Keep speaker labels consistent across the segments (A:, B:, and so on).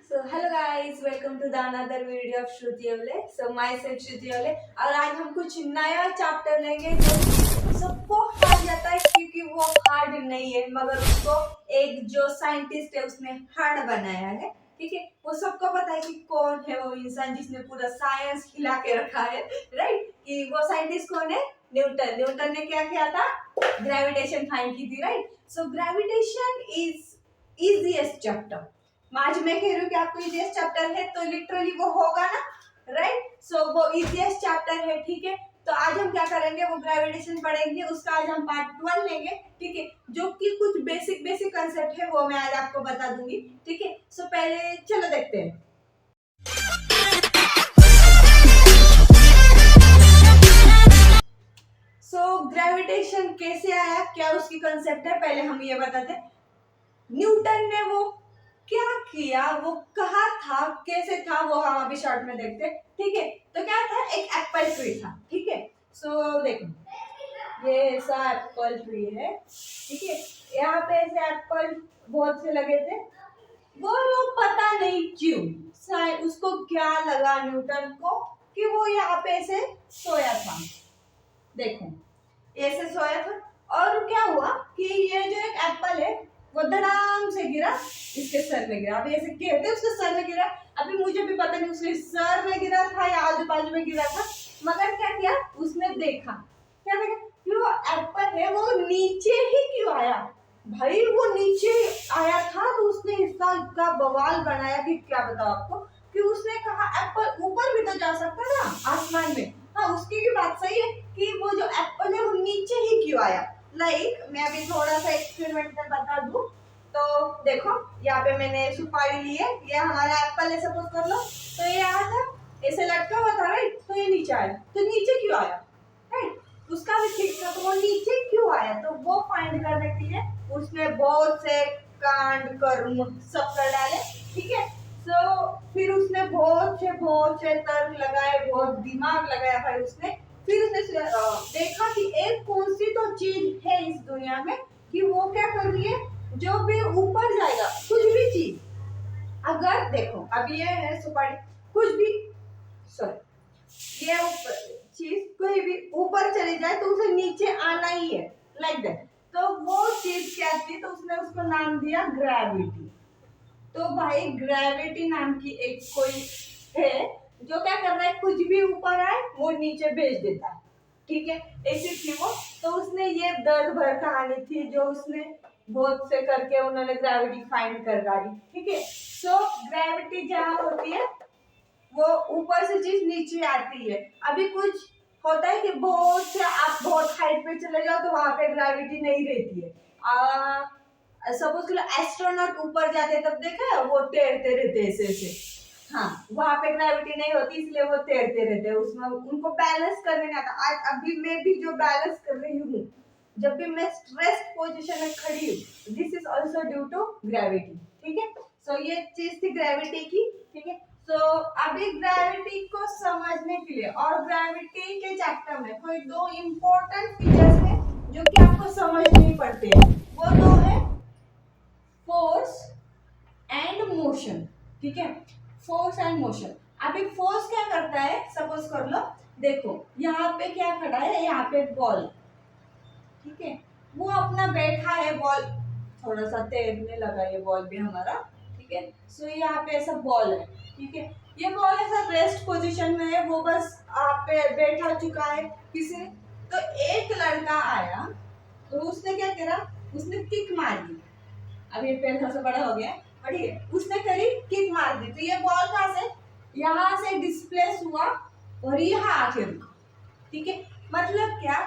A: So hello guys, welcome to the another video of Shruti Avle. So myself Shruti Avle और आज हम कुछ नया चैप्टर लेंगे जो सबको हार्ड जाता है क्योंकि वो हार्ड नहीं है मगर उसको एक जो साइंटिस्ट है उसने हार्ड बनाया है। ठीक है, वो सबको पता है कि कौन है वो इंसान जिसने पूरा साइंस हिला के रखा है, राइट? कि वो साइंटिस्ट कौन है? न्यूटन। न्यूटन ने क्या किया था? ग्रेविटेशन फाइंड की थी, right? So gravitation is easiest chapter. आज मैं कह रही हूँ कि आपको इजीएस्ट चैप्टर है तो लिटरली वो होगा ना, राइट? सो वो इजीएस्ट चैप्टर है, ठीक है। तो आज हम क्या करेंगे, वो ग्रेविटेशन पढ़ेंगे, उसका आज हम पार्ट 1 लेंगे, ठीक है। जो कि कुछ बेसिक बेसिक कंसेप्ट है वो मैं आज आपको बता दूंगी, ठीक है। सो पहले चलो देखते हैं। सो ग्रेविटेशन कैसे आया, क्या उसकी कंसेप्ट है, पहले हम ये बताते हैं। न्यूटन ने वो क्या किया, वो कहा था, कैसे था, वो हम अभी शॉर्ट में देखते हैं, ठीक है। तो क्या था, एक एप्पल ट्री था, ठीक है। सो देखो ये ऐसा एप्पल ट्री है, ठीक है। यहाँ पे ऐसे एप्पल बहुत से लगे थे, वो पता नहीं क्यों उसको क्या लगा न्यूटन को कि वो यहाँ पे ऐसे सोया था। देखो ऐसे सोया था और क्या हुआ कि ये जो एक एप्पल है वो धड़ाम से गिरा, इसके सर में गिरा। अभी ऐसे कहते हैं उसके सर में गिरा, अभी मुझे भी पता नहीं उसके सर में गिरा था या आजू बाजू में गिरा था, मगर क्या किया उसने देखा, क्या देखा कि वो एप्पल है वो नीचे ही क्यों आया। भाई वो नीचे आया था तो उसने इसका बवाल बनाया कि क्या बताओ आपको, कि उसने कहा एप्पल ऊपर भी तो जा सकता है ना, आसमान में। हाँ उसकी भी बात सही है कि वो जो एप्पल है वो नीचे ही क्यों आया। लाइक मैं अभी थोड़ा सा एक्सपेरिमेंट कर बता दूं। तो देखो यहाँ पे मैंने सुपारी ली है, ये हमारा एप्पल है सपोज कर लो। तो ये यहाँ था, ऐसे लटका हुआ था, राइट? तो ये नीचे आया, तो नीचे क्यों आया, राइट? उसका भी ठीक था, तो वो नीचे क्यों आया, तो वो फाइंड करने के लिए उसने बहुत से कांड कर्म सब कर डाले, ठीक है। तो फिर उसने बहुत से तर्क लगाए, बहुत दिमाग लगाया भाई उसने। फिर उसने देखा कि एक कौन सी तो चीज है इस दुनिया में कि वो क्या कर रही है, जो भी ऊपर जाएगा कुछ भी चीज, अगर देखो अब ये है सुपारी, कुछ भी सॉरी ये चीज कोई भी ऊपर चली जाए तो उसे नीचे आना ही है, लाइक दैट। तो वो चीज क्या थी, तो उसने उसको नाम दिया ग्रेविटी। तो भाई ग्रेविटी नाम की एक कोई है जो क्या कर रहा है, कुछ भी ऊपर आए वो नीचे भेज देता है, ठीक है। ऐसी थी वो। तो उसने ये दर्द भर कहानी थी जो उसने बहुत से करके उन्होंने ग्रेविटी फाइंड कर डाली, ठीक है। सो ग्रेविटी जहाँ होती है वो ऊपर से चीज नीचे आती है। अभी कुछ होता है कि बहुत से आप बहुत हाइट पे चले जाओ तो वहां पे ग्रेविटी नहीं रहती है। सपोज करो एस्ट्रोनॉट ऊपर जाते तब देखा है वो तैरते रहते ऐसे ऐसे, हाँ वहां पे ग्रेविटी नहीं होती इसलिए वो तैरते रहते हैं, उसमें उनको बैलेंस करने नहीं आता। आज अभी मैं भी जो बैलेंस कर रही हूँ, जब भी मैं स्ट्रेस्ड पोजीशन में खड़ी हूँ, this is also due to gravity, ठीक है। सो ये चीज थी ग्रेविटी की, ठीक है। तो अभी ग्रेविटी को समझने के लिए और ग्रेविटी के चैप्टर में कोई दो इम्पोर्टेंट फीचर्स है जो कि आपको समझने पड़ते हैं, वो दो है फोर्स एंड मोशन, ठीक है। Force and motion. अभी फोर्स क्या करता है, सपोज कर लो, देखो यहाँ पे क्या खड़ा है, यहाँ पे बॉल, ठीक है। वो अपना बैठा है, बॉल थोड़ा सा तैरने लगा, ये बॉल भी हमारा, ठीक है। सो यहाँ पे ऐसा बॉल है, ठीक है। ये बॉल ऐसा रेस्ट पोजीशन में है, वो बस आप पे बैठा चुका है किसी ने। तो एक लड़का आया तो उसने क्या करा, उसने किक मार दी। अब ये पेड़ थोड़ा सा बड़ा हो गया, ठीक है। उसने करी किक मार दी, तो ये बॉल कहाँ से, यहाँ से डिस्प्लेस हुआ और यहाँ आके रुका, ठीक है। मतलब क्या,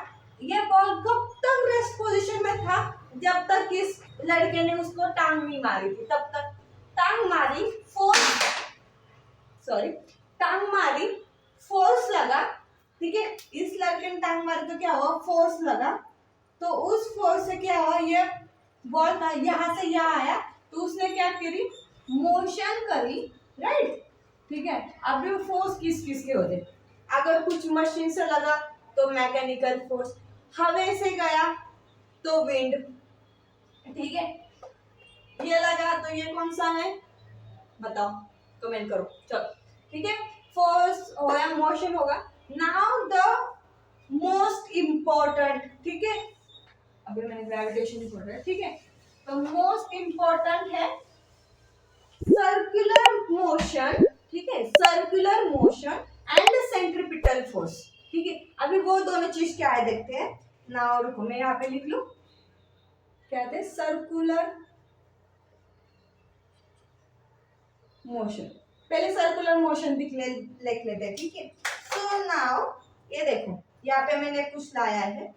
A: ये बॉल कब तक रेस्ट पोजीशन में था, जब तक इस लड़के ने उसको टांग नहीं मारी थी, तब तक। टांग मारी, फोर्स, सॉरी टांग मारी, फोर्स लगा, ठीक है। इस लड़के ने टांग मारी तो क्या हुआ, फोर्स लगा। तो उस फोर्स से क्या हुआ, ये बॉल था यहाँ से यहाँ आया, तो उसने क्या करी, मोशन करी, राइट, ठीक है। अब ये फोर्स किस किस के होते, अगर कुछ मशीन से लगा तो मैकेनिकल फोर्स, हवा से गया तो विंड, ठीक है। ये लगा तो ये कौन सा है, बताओ, कमेंट करो। चलो ठीक है, फोर्स होगा, मोशन होगा। नाउ द मोस्ट इम्पोर्टेंट, ठीक है, अभी मैंने ग्रेविटेशन ही पढ़ा है, ठीक है। तो मोस्ट इम्पोर्टेंट है सर्कुलर मोशन, ठीक है, circular motion and centripetal force, ठीक है। अभी वो दोनों चीज क्या है देखते हैं। नाउ रुको, मैं यहाँ पे लिख लूं, क्या कहते हैं, सर्कुलर मोशन। पहले सर्कुलर मोशन लिख लेते हैं, ठीक है। सो नाउ ये देखो, यहाँ पे मैंने कुछ लाया है।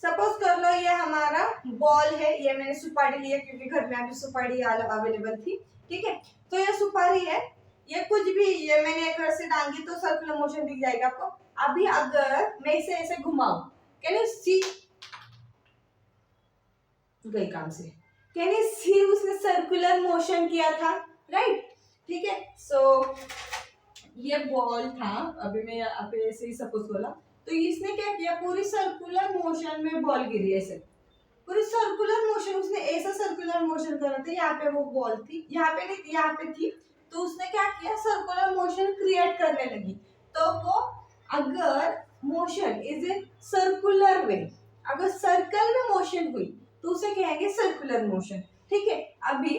A: सपोज कर लो ये हमारा बॉल है, ये मैंने सुपारी लिया क्योंकि घर में अभी सुपारी अवेलेबल थी, ठीक है। तो ये सुपारी है, ये कुछ भी, ये मैंने एक से डांगी तो सर्कुलर मोशन दिख जाएगा आपको। अभी अगर मैं इसे ऐसे घुमाऊं, कैन यू सी, गई काम से, कैन यू सी उसने सर्कुलर मोशन किया था, राइट, ठीक है। सो ये बॉल था, अभी मैं यहाँ पे ऐसे ही सपोज बोला, तो इसने क्या किया, पूरी सर्कुलर मोशन में बॉल गिरी, ऐसे पूरी सर्कुलर मोशन, उसने ऐसा सर्कुलर मोशन करा था। यहाँ पे वो बॉल थी, यहाँ पे नहीं, यहाँ पे थी, तो उसने क्या किया, सर्कुलर मोशन क्रिएट करने लगी। तो वो अगर मोशन इज ए सर्कुलर वे, अगर सर्कल में मोशन हुई तो उसे कहेंगे सर्कुलर मोशन, ठीक है। अभी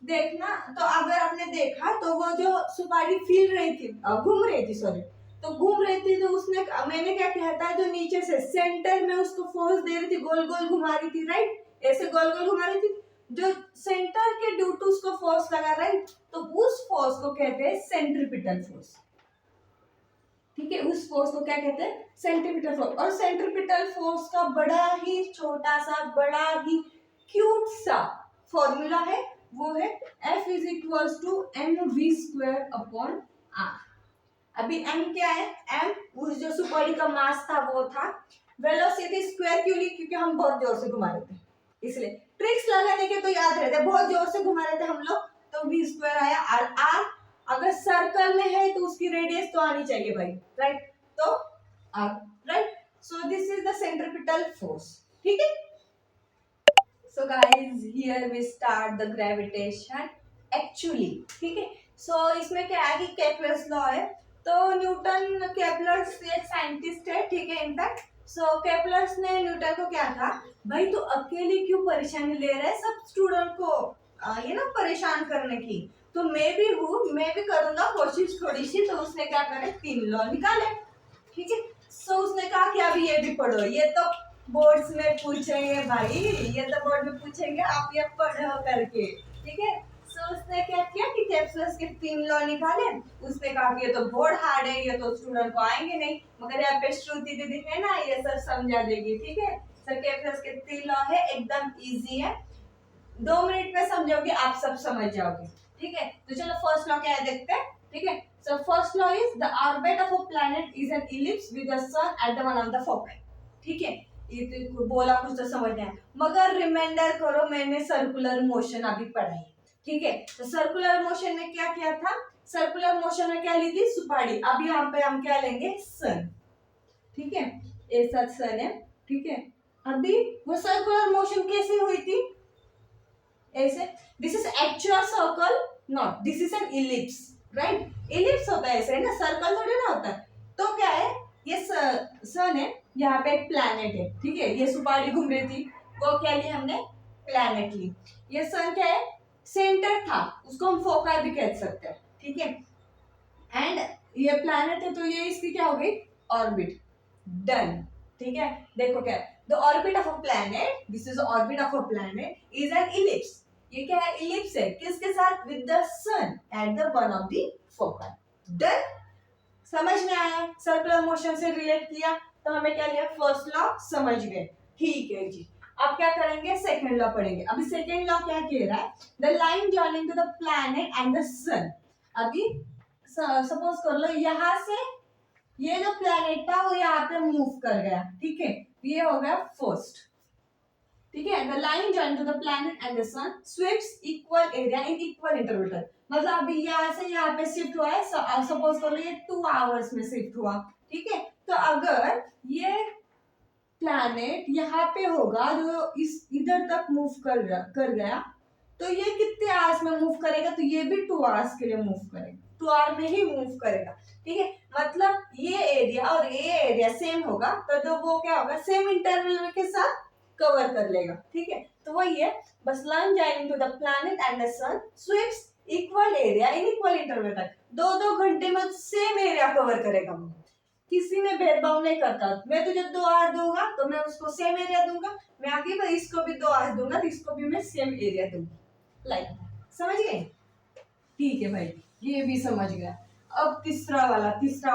A: देखना, तो अगर आपने देखा तो वो जो सुपारी फिर रही थी, घूम रही थी, सॉरी, तो घूम रही थी, तो उसने, मैंने क्या किया था, जो नीचे से सेंटर में उसको फोर्स दे रही थी, गोल गोल घुमा रही थी, राइट, ऐसे गोल गोल घुमा रही थी, जो सेंटर के ड्यू टू उसको फोर्स लगा, राइट, तो उस फोर्स को कहते हैं सेंट्रीपिटल फोर्स, ठीक है। उस फोर्स को क्या कहते हैं, सेंट्रीपिटल फोर्स। और सेंट्रीपिटल फोर्स का बड़ा ही छोटा सा, बड़ा ही क्यूट सा फॉर्मूला है, वो है F is equals to mv²/r। अभी m क्या है, m उस जो सुपारी का मास था वो था, वेलोसिटी स्क्वायर क्यों ली, क्योंकि हम बहुत जोर से घुमा रहे थे, इसलिए ट्रिक्स लगाने के तो याद रहते, बहुत जोर से घुमा रहे थे हम लोग, तो v² आया। r अगर सर्कल में है तो उसकी रेडियस तो आनी चाहिए भाई, राइट, तो r, right. So this is the centripetal force, ठीक है। So guys, here we start the gravitation actually, ठीक है। So इसमें क्या है कि केपलर्स लॉ है, तो न्यूटन केपलर्स एक साइंटिस्ट है, ठीक है, इनफैक्ट। सो केपलर्स ने न्यूटन को क्या कहा, भाई तू अकेले क्यों परेशानी ले रहा है सब स्टूडेंट को ये ना परेशान करने की, तो मैं भी हूँ, मैं भी करूंगा कोशिश थोड़ी सी। तो उसने क्या करे, 3 लॉ निकाले, ठीक है। सो उसने कहा कि अभी ये भी पढ़ो, ये तो बोर्ड्स में पूछेंगे भाई, ये तो बोर्ड में पूछेंगे, आप ये पढ़ो करके, ठीक है। सो उसने क्या किया कि केपलर्स के 3 लॉ निकाले। उसने कहा कि ये तो बोर्ड हार्ड है, ये तो स्टूडेंट को आएंगे नहीं, मगर यहाँ पे श्रुति दीदी है ना, ये सब समझा देगी, ठीक है। सो केपलर्स के 3 लॉ है, एकदम इजी है, 2 मिनट में समझोगे, आप सब समझ जाओगे, ठीक है। तो चलो फर्स्ट लॉ क्या है देखते हैं, ठीक है। So first law is the orbit of a planet is an ellipse with the sun at the one of the focus, ठीक है। ये तो बोला कुछ तो समझ आया, मगर रिमाइंडर करो, मैंने सर्कुलर मोशन अभी पढ़ाई, ठीक है। तो सर्कुलर मोशन में क्या किया था, सर्कुलर मोशन में क्या ली थी, सुपारी। अब यहाँ पे हम क्या लेंगे, सन, ठीक है, ऐसा सन है, ठीक है। अभी वो सर्कुलर मोशन कैसे हुई थी, ऐसे, this is actual circle, not, this is an ellipse, right. Ellipse होता है ऐसे ना, सर्कल थोड़ी ना होता है। तो क्या है, ये सन है, यहाँ पे एक प्लैनेट है, ठीक है, ये सुपारी घूम रही थी, वो क्या ली हमने, प्लैनेट ली। ये सन क्या है, सेंटर था, उसको हम फोका भी कह सकते हैं, ठीक है। एंड ये प्लैनेट है, तो ये इसकी क्या हो गई, ऑर्बिट, डन, ठीक है। देखो क्या है, the orbit of a planet, this is orbit of a planet is an ellipse. ये क्या है, इलिप्स है, किसके साथ, with the sun at the one of the focus, done. समझ में आया, सर्कुलर मोशन से रिलेट किया, तो हमें क्या लिया, फर्स्ट लॉ समझ गए, ठीक है जी। अब क्या करेंगे, सेकंड लॉ पढ़ेंगे। अभी सेकंड लॉ क्या कह रहा है, the line joining to the planet and the sun. अभी सपोज कर लो यहाँ से ये जो प्लैनेट था वो यहाँ पे मूव कर गया, ठीक है, ये हो गया फर्स्ट, ठीक है। The line join to the planet and the sun sweeps equal area in equal interval, मतलब अभी यहाँ से यहाँ पे शिफ्ट हुआ है, सपोज कर लो ये 2 आवर्स में शिफ्ट हुआ, ठीक है। तो अगर ये प्लैनेट यहाँ पे होगा, जो इस इधर तक मूव कर गया, तो ये कितने आवर्स में मूव करेगा, तो ये भी 2 आवर्स के लिए मूव करेगा, 2 आवर में ही मूव करेगा। ठीक है, मतलब ये एरिया और ये एरिया सेम होगा तो वो क्या होगा, सेम इंटरवल के साथ कवर कर लेगा। ठीक है, तो वही है, बस line joining to the planet and the sun sweeps equal area in equal interval तक, 2-2 घंटे में सेम एरिया कवर करेगा वो, किसी में भेदभाव नहीं करता। मैं तुझे 2 आवर दूंगा तो मैं उसको सेम एरिया दूंगा, मैं आगे पर इसको भी 2 आवर दूंगा तो इसको भी मैं सेम एरिया दूंगा। लाइक, समझ गए? ठीक है भाई, ये भी समझ गया। अब तीसरा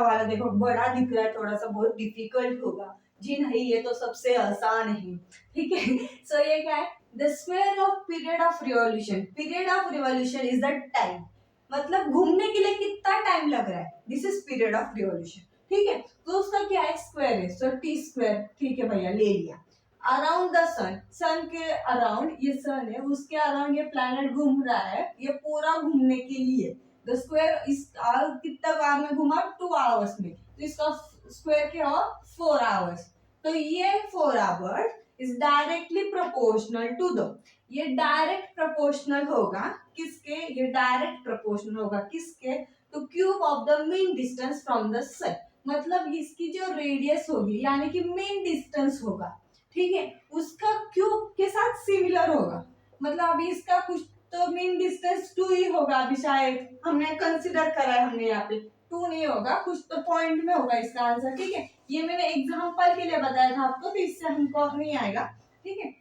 A: वाला देखो, बड़ा दिख रहा है, थोड़ा सा बहुत डिफिकल्ट होगा जी। नहीं, ये तो सबसे आसान है। ठीक है, सो ये क्या है, the square of period of revolution. Period of revolution is the time, मतलब घूमने के लिए कितना टाइम लग रहा है, this is period of revolution. ठीक है, तो उसका क्या है, स्क्वायर है, सो टी स्क्वायर। ठीक है भैया, ले लिया। अराउंड द सन, सन के अराउंड, ये सन है, उसके अराउंड ये प्लैनेट घूम रहा है, ये पूरा घूमने के लिए द स्क्वायर इस कितना आवर में घुमा, 2 आवर्स में, तो इसका स्क्वायर क्या हो, 4 आवर्स। तो ये 4 hours is directly proportional to the, ये डायरेक्ट प्रोपोर्शनल होगा किसके, ये डायरेक्ट प्रोपोर्शनल होगा किसके, तो cube of the mean distance from the sun, मतलब इसकी जो रेडियस होगी यानी कि मीन डिस्टेंस होगा, ठीक है, उसका क्यूब के साथ सिमिलर होगा। मतलब अभी इसका कुछ तो मीन डिस्टेंस 2 ही होगा, अभी शायद हमने कंसिडर करा है, हमने यहाँ पे 2 नहीं होगा, कुछ तो पॉइंट में होगा इसका आंसर। ठीक है, ये मैंने एग्जांपल के लिए बताया था आपको, तो इससे हमको नहीं आएगा। ठीक है,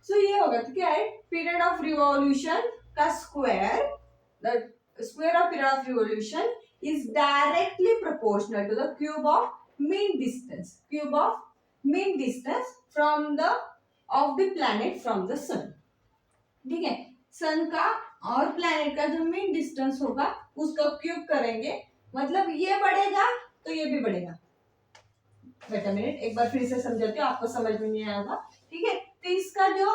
A: सो ये होगा, तो क्या है, पीरियड ऑफ रिवॉल्यूशन का square, the square of period of revolution is directly proportional to the cube of mean distance, cube of mean distance from the of the planet from the sun. ठीक है, सन का और planet का जो mean distance होगा उसका cube करेंगे, मतलब ये बढ़ेगा तो ये भी बढ़ेगा। वेट अ मिनट, एक बार फिर से समझाती हूँ, आपको समझ में नहीं आया होगा। ठीक है, तो इसका जो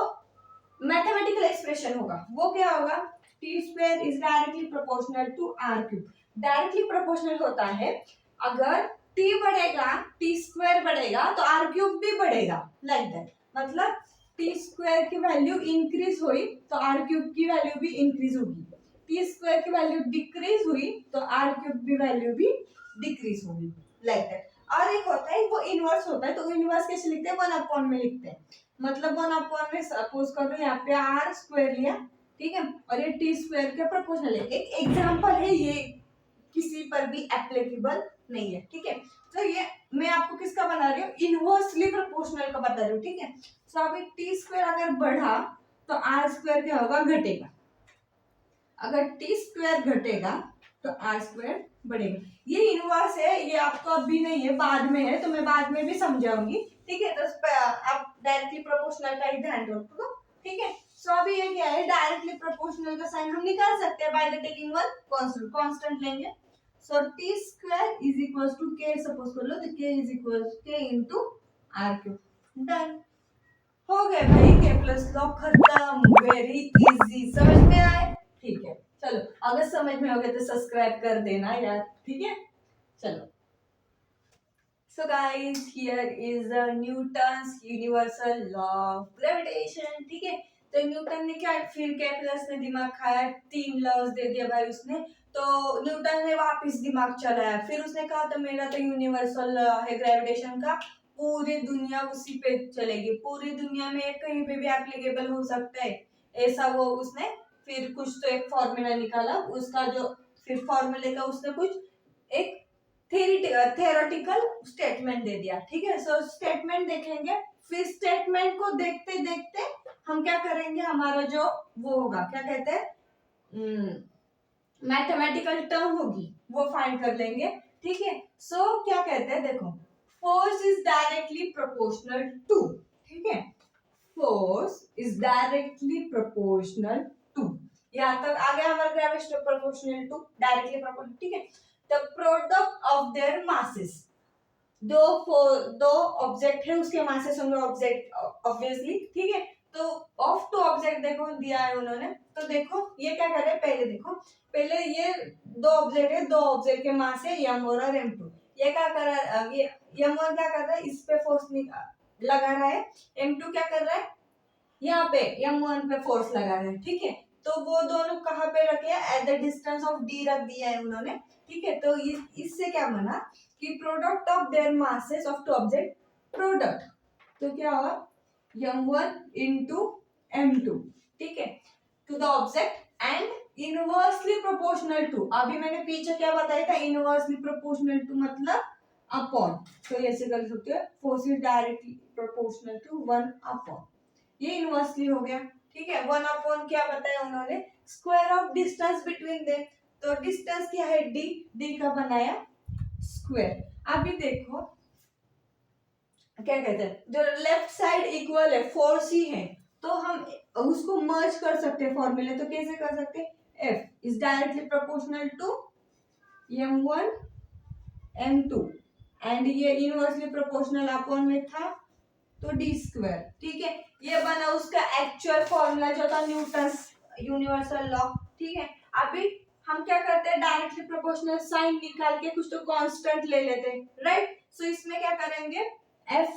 A: मैथमेटिकल एक्सप्रेशन होगा वो क्या होगा, T square is directly proportional to R cube. Directly proportional होता है, अगर टी बढ़ेगा, टी स्क्वायर बढ़ेगा तो आर क्यूब भी बढ़ेगा, लाइक दैट। मतलब टी स्क्वायर की वैल्यू इंक्रीज हुई तो आर क्यूब की वैल्यू भी इंक्रीज होगी, टी स्क्वायर की वैल्यू डिक्रीज हुई तो आर क्यूब की वैल्यू भी डिक्रीज होगी, लाइक दैट। और एक होता है वो इनवर्स होता है, तो इनवर्स कैसे लिखते हैं, 1 में लिखते हैं, मतलब 1 में सपोज कर लो यहाँ पे आर स्क्वायर लिया, ठीक है, और ये टी स्क्वायर के प्रोपोर्शनल है। एक एग्जांपल है, ये किसी पर भी एप्लीकेबल नहीं है। ठीक है, तो ये मैं आपको किसका बना रही हूँ, इनवर्सली प्रोपोर्शनल का बता रही हूँ। ठीक है, तो अभी टी स्क्वायर अगर बढ़ा तो आर स्क्वायर क्या होगा, घटेगा, अगर टी स्क्वायर घटेगा तो आर स्क्वायर बढ़ेगा। ये इनवर्स है, ये आपको अभी नहीं है, बाद में है, तो मैं बाद में भी समझाऊंगी। ठीक है, तो आप डायरेक्टली प्रोपोर्शनल का ही ध्यान रखो। ठीक है, सो अभी ये क्या है, डायरेक्टली प्रोपोर्शनल का साइन हम निकाल सकते हैं by the taking one constant, constant लेंगे। So T square is equal to K, suppose कर लो, तो K is equal K into R cube. Done हो गए भाई, के प्लस लॉ खत्म, वेरी इजी, समझ में आए? ठीक है, चलो, अगर समझ में हो गया तो सब्सक्राइब कर देना यार। ठीक है, चलो। So guys, here is Newton's universal law of gravitation. ठीक है, तो न्यूटन ने क्या, फिर कैलकुलस ने दिमाग खाया, 3 लॉज दे दिया भाई उसने, तो न्यूटन ने वापस दिमाग चलाया, फिर उसने कहा तो मेरा तो यूनिवर्सल लॉ है ग्रेविटेशन का, पूरी दुनिया उसी पे चलेगी, पूरी दुनिया में कहीं पे भी एप्लीकेबल हो सकता है, ऐसा वो उसने फिर कुछ तो एक फॉर्मूला निकाला, उसका जो फिर फॉर्मूले का उसने कुछ एक थेरोटिकल स्टेटमेंट दे दिया। ठीक है, सो स्टेटमेंट देखेंगे, फिर स्टेटमेंट को देखते देखते हम क्या करेंगे, हमारा जो वो होगा, क्या कहते हैं, मैथमेटिकल टर्म होगी, वो फाइंड कर लेंगे। ठीक है, सो क्या कहते हैं, देखो, force is directly proportional to, ठीक है, force is directly proportional to, यहाँ तक आ गया हमारा gravitation proportional to, directly proportional. ठीक है, the product of their masses, दो ऑब्जेक्ट है, उसके मासेस होंगे ऑब्जेक्ट ऑब्वियसली। ठीक है, तो ऑफ टू ऑब्जेक्ट देखो दिया है उन्होंने, तो देखो ये क्या कर रहे हैं, पहले देखो, पहले ये 2 ऑब्जेक्ट है, 2 ऑब्जेक्ट के मास है m1 और m2, ये क्या कर रहा है, ये m1 क्या कर रहा है, इस पे फोर्स लगा रहा है, m2 क्या कर रहा है, यहाँ पे m1 पे फोर्स लगा रहा है। ठीक है, तो वो दोनों कहाँ पे रखे हैं, at the distance of D रख दिया है उन्होंने, ठीक है। तो इससे क्या बना कि product of their masses of two object, product तो क्या हुआ m1 into m2, ठीक है, to the object and inversely proportional to, अभी मैंने पीछे क्या बताया था, इनवर्सली प्रोपोर्शनल टू मतलब अपॉन, तो ऐसे कर सकते हो force is directly proportional to 1 upon, ये इनवर्सली हो गया, ठीक है। 1 अपॉन क्या बताया उन्होंने, square of distance between them, तो डिस्टेंस क्या है डी, डी का बनाया स्क्वायर। अभी देखो क्या कहते हैं, जो लेफ्ट साइड इक्वल है 4c है, तो हम उसको मर्ज कर सकते हैं फॉर्मूले, तो कैसे कर सकते हैं, f is directly proportional to m1 m2 and ये इनवर्सली प्रोपोर्शनल अपॉन में था तो डी स्क्वायर, ठीक है। ये बना उसका एक्चुअल फॉर्मूला जो था न्यूटन्स यूनिवर्सल लॉ, ठीक है। अभी हम क्या करते हैं, डायरेक्टली प्रोपोर्शनल साइन निकाल के कुछ तो कांस्टेंट ले लेते हैं, राइट। सो इसमें क्या करेंगे, F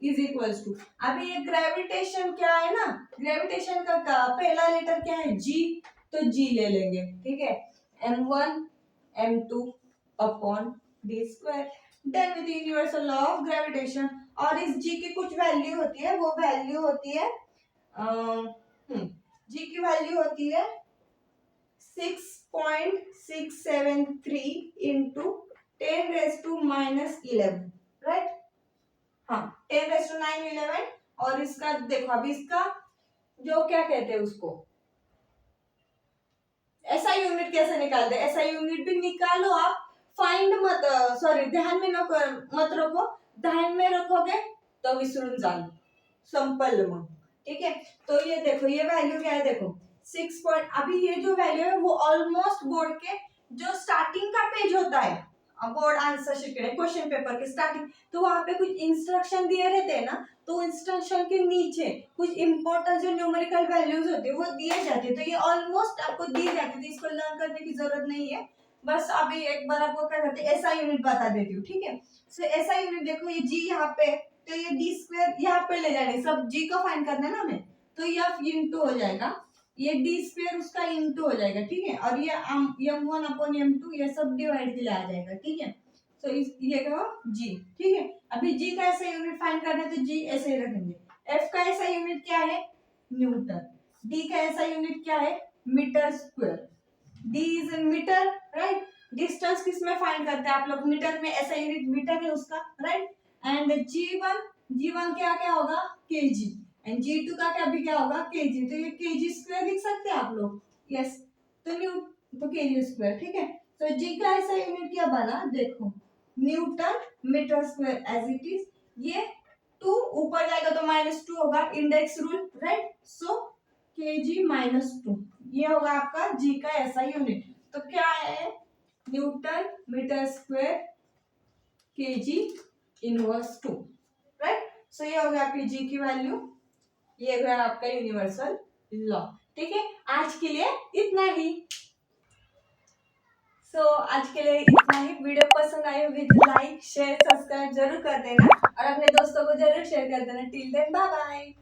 A: इज इक्वल्स टू, अभी ये ग्रेविटेशन क्या है ना, ग्रेविटेशन का पहला लेटर क्या है G, तो G ले लेंगे, ठीक है, m1 m2 upon D square, then with universal law of gravitation, और इस G की कुछ वैल्यू होती है, वो वैल्यू होती है G की वैल्यू होती है 6.673 इंटू 10⁻⁻11, राइट, हाँ 10⁻⁹ और इसका देखो, अभी इसका जो क्या कहते हैं उसको, ऐसा यूनिट कैसे निकालते हैं, ऐसा यूनिट भी निकालो आप, फाइंड मत, सॉरी ध्यान में मत रखो, ध्यान में रखोगे तो विसरून जाल संपल मग, ठीक है। तो ये देखो, ये वैल्यू क्या है, देखो 6 पॉइंट, अभी ये जो वैल्यू है वो ऑलमोस्ट बोर्ड के जो स्टार्टिंग का पेज होता है, बोर्ड आंसर शीट के क्वेश्चन पेपर के स्टार्टिंग, तो वहां पे कुछ इंस्ट्रक्शन दिए रहते हैं ना, तो इंस्ट्रक्शन के नीचे कुछ इंपॉर्टेंट जो न्यूमेरिकल वैल्यूज होते हैं वो दिए जाते हैं, तो ये ऑलमोस्ट आपको दी जाती है, इसको लर्न करने की जरूरत नहीं है, बस अभी एक बार आपको क्या करते हैं, ऐसा यूनिट बता देती हूँ, ठीक है। सो ऐसा यूनिट देखो, ये जी यहाँ पे, तो ये डी स्क्वायर यहाँ पे ले जाने, सब जी का फाइंड करना है ना हमें, तो ये इंटू हो जाएगा, ये डी स्क्वायर उसका इंटू हो जाएगा, ठीक है, और ये m1 अपॉन m2 ये सब डिवाइड के लिए आ जाएगा, ठीक है। सो ये क्या जी, ठीक है। अभी जी का ऐसा यूनिट फाइंड करना है तो जी ऐसे ही रखेंगे, एफ का ऐसा यूनिट क्या है, न्यूटन, डी का ऐसा यूनिट क्या है, metre square, D is in metre, right. Distance किस में फाइंड करते हैं आप लोग, मीटर में, ऐसा यूनिट मीटर है उसका, राइट। एंड जी1 क्या क्या होगा, केजी, एंड G2 का क्या भी क्या होगा, केजी, तो ये केजी स्क्वायर लिख सकते हैं आप लोग, यस, तो केजी स्क्वायर, ठीक है। तो जी का ऐसा यूनिट क्या बना, देखो newton metre square as it is, ये 2 ऊपर जाएगा तो -2 होगा, index rule, right. So KG -2 ये होगा आपका जी का ऐसा यूनिट, तो क्या है, newton metre square kg inverse 2, right. सो ये हो गया आपकी जी की वैल्यू, ये है आपका यूनिवर्सल लॉ, ठीक है। आज के लिए इतना ही, आज के लिए इतना ही। वीडियो पसंद आई होगी तो लाइक शेयर सब्सक्राइब जरूर कर देना और अपने दोस्तों को जरूर शेयर कर देना। Till then bye bye.